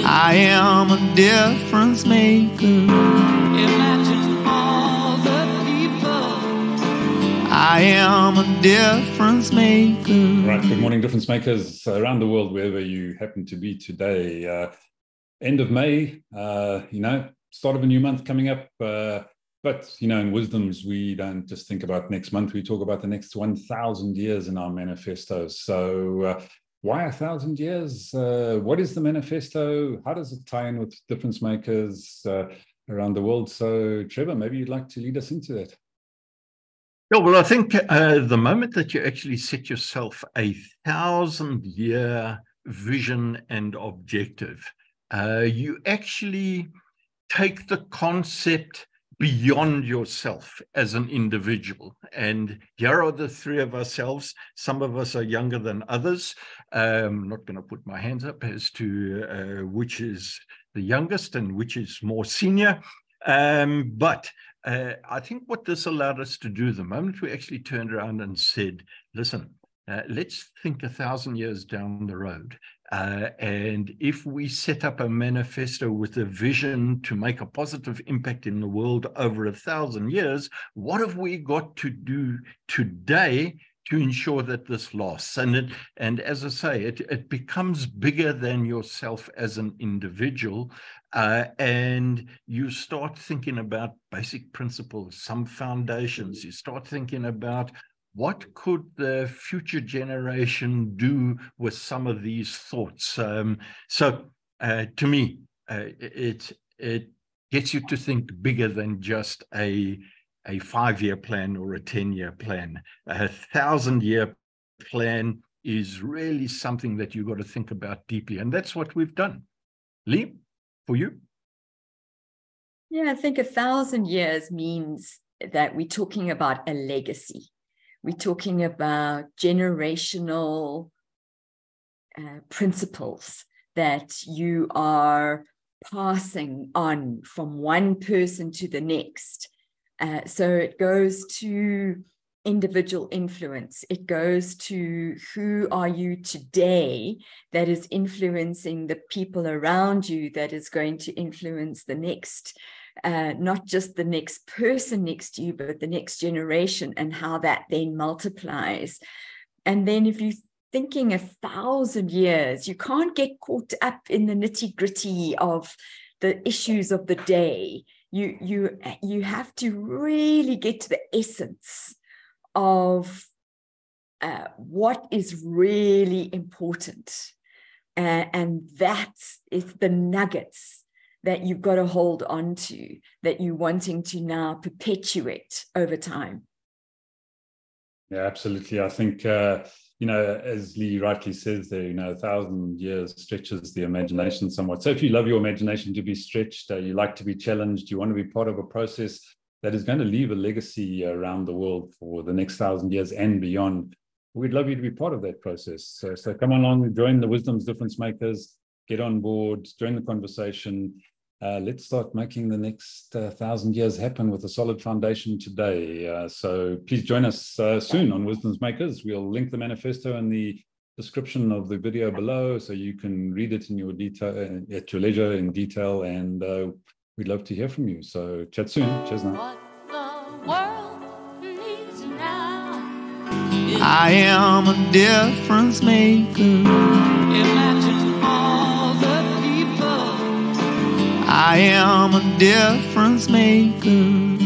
I am a difference maker. Imagine all the people. I am a difference maker. Right, good morning, difference makers around the world, wherever you happen to be today. End of May, start of a new month coming up. But, in Wisdoms, we don't just think about next month, we talk about the next 1,000 years in our manifestos. So why 1,000 years? What is the manifesto? How does it tie in with difference makers around the world? So, Trevor, maybe you'd like to lead us into that. Yeah, well, I think the moment that you actually set yourself a 1,000-year vision and objective, you actually take the concept beyond yourself as an individual. And here are the three of ourselves. Some of us are younger than others. I'm not going to put my hands up as to which is the youngest and which is more senior. But I think what this allowed us to do, the moment we actually turned around and said, listen, let's think 1,000 years down the road. And if we set up a manifesto with a vision to make a positive impact in the world over 1,000 years, what have we got to do today to ensure that this lasts? And as I say, it becomes bigger than yourself as an individual, and you start thinking about basic principles, some foundations. You start thinking about what could the future generation do with some of these thoughts? So to me, it gets you to think bigger than just a 5-year plan or a 10-year plan. A 1,000-year plan is really something that you've got to think about deeply. And that's what we've done. Leigh, for you? Yeah, I think 1,000 years means that we're talking about a legacy. We're talking about generational principles that you are passing on from one person to the next. So it goes to individual influence. It goes to who are you today that is influencing the people around you, that is going to influence the next, not just the next person next to you, but the next generation, and how that then multiplies. And then if you're thinking 1,000 years, you can't get caught up in the nitty-gritty of the issues of the day. You have to really get to the essence of what is really important. And that is the nuggets that you've got to hold on to, that you're wanting to now perpetuate over time. Yeah, absolutely. I think, as Leigh rightly says there, 1,000 years stretches the imagination somewhat. So if you love your imagination to be stretched, you like to be challenged, you want to be part of a process that is going to leave a legacy around the world for the next 1,000 years and beyond, we'd love you to be part of that process. So come along, join the Wisdoms Difference Makers, get on board, join the conversation. Let's start making the next 1,000 years happen with a solid foundation today. So please join us soon on Wisdoms Makers. We'll link the manifesto in the description of the video below, so you can read it in your detail at your leisure in detail, and we'd love to hear from you. So chat soon. Cheers now. What the world needs now. I am a difference maker. Imagine all the people. I am a difference maker.